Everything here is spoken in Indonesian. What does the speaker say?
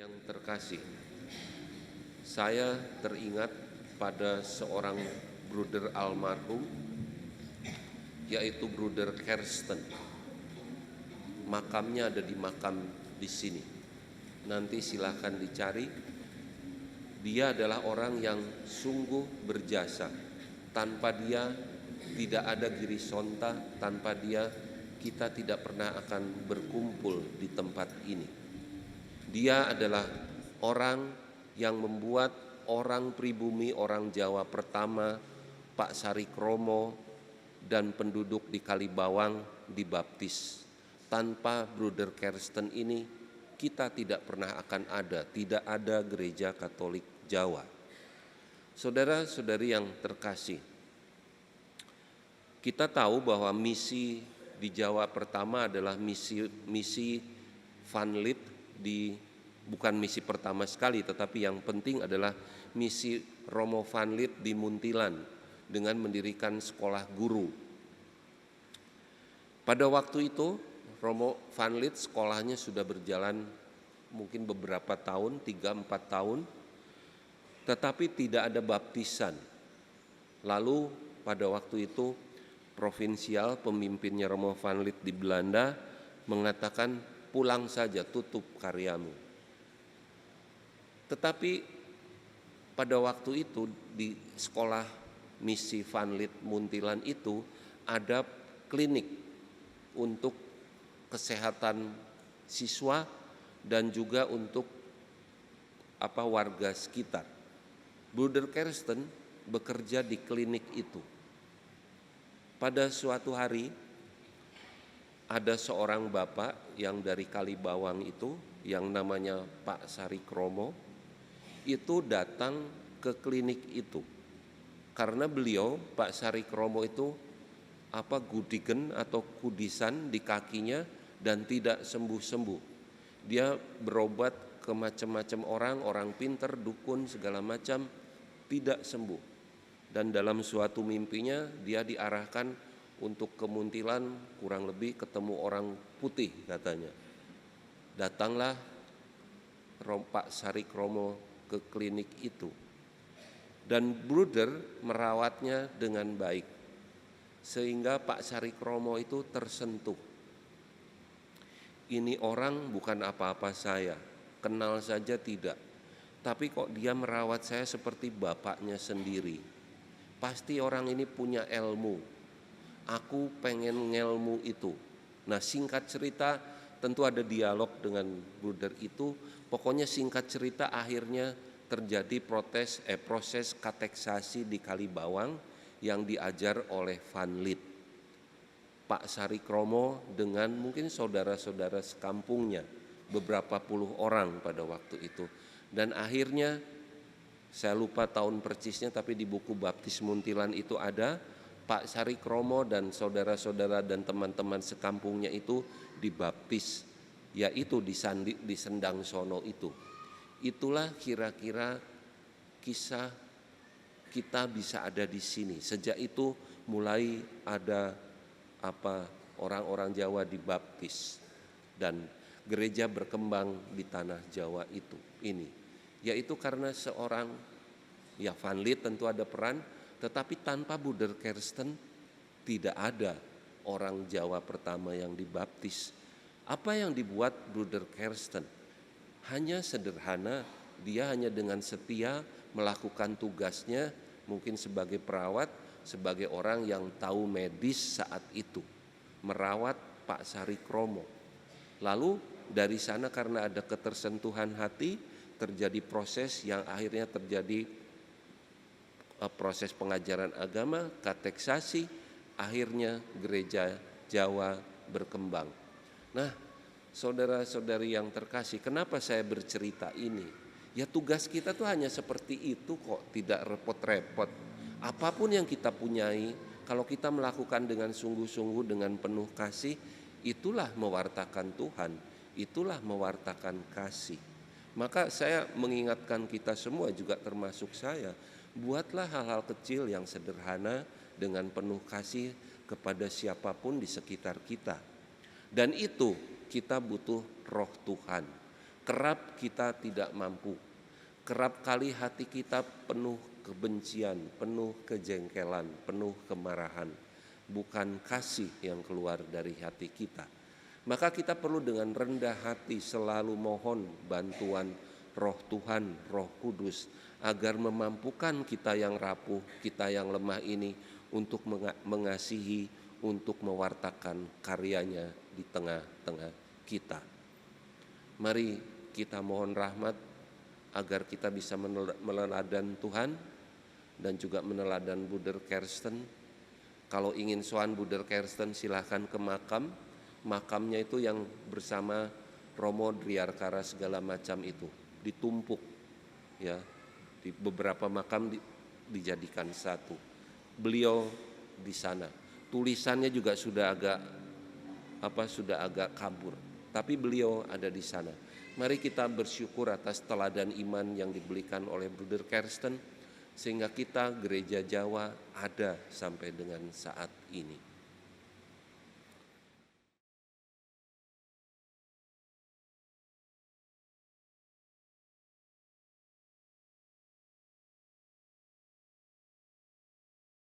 Yang terkasih, saya teringat pada seorang bruder almarhum, yaitu bruder Kersten. Makamnya ada di makam di sini. Nanti silahkan dicari. Dia adalah orang yang sungguh berjasa. Tanpa dia tidak ada Giri Sonta, tanpa dia kita tidak pernah akan berkumpul di tempat ini. Dia adalah orang yang membuat orang pribumi, orang Jawa pertama, Pak Sari Kromo dan penduduk di Kalibawang dibaptis. Tanpa Bruder Kersten ini kita tidak pernah akan ada, tidak ada gereja Katolik Jawa. Saudara-saudari yang terkasih, kita tahu bahwa misi di Jawa pertama adalah misi Van Lith bukan misi pertama sekali, tetapi yang penting adalah misi Romo Van Lith di Muntilan dengan mendirikan sekolah guru. Pada waktu itu Romo Van Lith sekolahnya sudah berjalan mungkin beberapa tahun, 3-4 tahun, tetapi tidak ada baptisan. Lalu pada waktu itu provinsial, pemimpinnya Romo Van Lith di Belanda mengatakan, pulang saja, tutup karyamu. Tetapi pada waktu itu di sekolah misi Van Lith Muntilan itu ada klinik untuk kesehatan siswa dan juga untuk warga sekitar. Bruder Kersten bekerja di klinik itu. Pada suatu hari ada seorang bapak yang dari Kalibawang itu yang namanya Pak Sari Kromo itu datang ke klinik itu karena beliau Pak Sari Kromo itu gudigen atau kudisan di kakinya dan tidak sembuh-sembuh. Dia berobat ke macam-macam orang pinter, dukun segala macam, tidak sembuh. Dan dalam suatu mimpinya dia diarahkan untuk ke Muntilan, kurang lebih ketemu orang putih katanya. Datanglah Pak Sari Kromo ke klinik itu. Dan Bruder merawatnya dengan baik. Sehingga Pak Sari Kromo itu tersentuh. Ini orang bukan apa-apa saya, kenal saja tidak. Tapi kok dia merawat saya seperti bapaknya sendiri. Pasti orang ini punya ilmu. Aku pengen ngelmu itu. Nah, singkat cerita tentu ada dialog dengan bruder itu. Pokoknya singkat cerita akhirnya terjadi proses kateksasi di Kalibawang yang diajar oleh Van Lith. Pak Sari Kromo dengan mungkin saudara-saudara sekampungnya, beberapa puluh orang pada waktu itu. Dan akhirnya saya lupa tahun persisnya, tapi di buku Baptis Muntilan itu ada Pak Sari Kromo dan saudara-saudara dan teman-teman sekampungnya itu dibaptis, yaitu di Sendang Sono itu. Itulah kira-kira kisah kita bisa ada di sini. Sejak itu mulai ada orang-orang Jawa dibaptis dan gereja berkembang di tanah Jawa itu. Ini yaitu karena seorang Van Lith tentu ada peran. Tetapi tanpa Bruder Kersten tidak ada orang Jawa pertama yang dibaptis. Apa yang dibuat Bruder Kersten? Hanya sederhana, dia hanya dengan setia melakukan tugasnya mungkin sebagai perawat, sebagai orang yang tahu medis saat itu, merawat Pak Sari Kromo. Lalu dari sana karena ada ketersentuhan hati, terjadi proses yang akhirnya terjadi proses pengajaran agama, kateksasi, akhirnya gereja Jawa berkembang. Nah, saudara-saudari yang terkasih, kenapa saya bercerita ini? Ya tugas kita tuh hanya seperti itu kok, tidak repot-repot. Apapun yang kita punyai, kalau kita melakukan dengan sungguh-sungguh, dengan penuh kasih, itulah mewartakan Tuhan, itulah mewartakan kasih. Maka saya mengingatkan kita semua, juga termasuk saya, buatlah hal-hal kecil yang sederhana dengan penuh kasih kepada siapapun di sekitar kita. Dan itu kita butuh roh Tuhan. Kerap kita tidak mampu. Kerap kali hati kita penuh kebencian, penuh kejengkelan, penuh kemarahan. Bukan kasih yang keluar dari hati kita. Maka kita perlu dengan rendah hati selalu mohon bantuan Roh Tuhan, Roh Kudus, agar memampukan kita yang rapuh, kita yang lemah ini untuk mengasihi, untuk mewartakan karyanya di tengah-tengah kita. Mari kita mohon rahmat agar kita bisa meneladan Tuhan dan juga meneladan Buder Kersten. Kalau ingin soan Buder Kersten silahkan ke makam. Makamnya itu yang bersama Romo Driarkara segala macam itu ditumpuk ya, di beberapa makam dijadikan satu. Beliau di sana. Tulisannya juga sudah agak kabur, tapi beliau ada di sana. Mari kita bersyukur atas teladan iman yang diberikan oleh Bruder Kersten, sehingga kita gereja Jawa ada sampai dengan saat ini.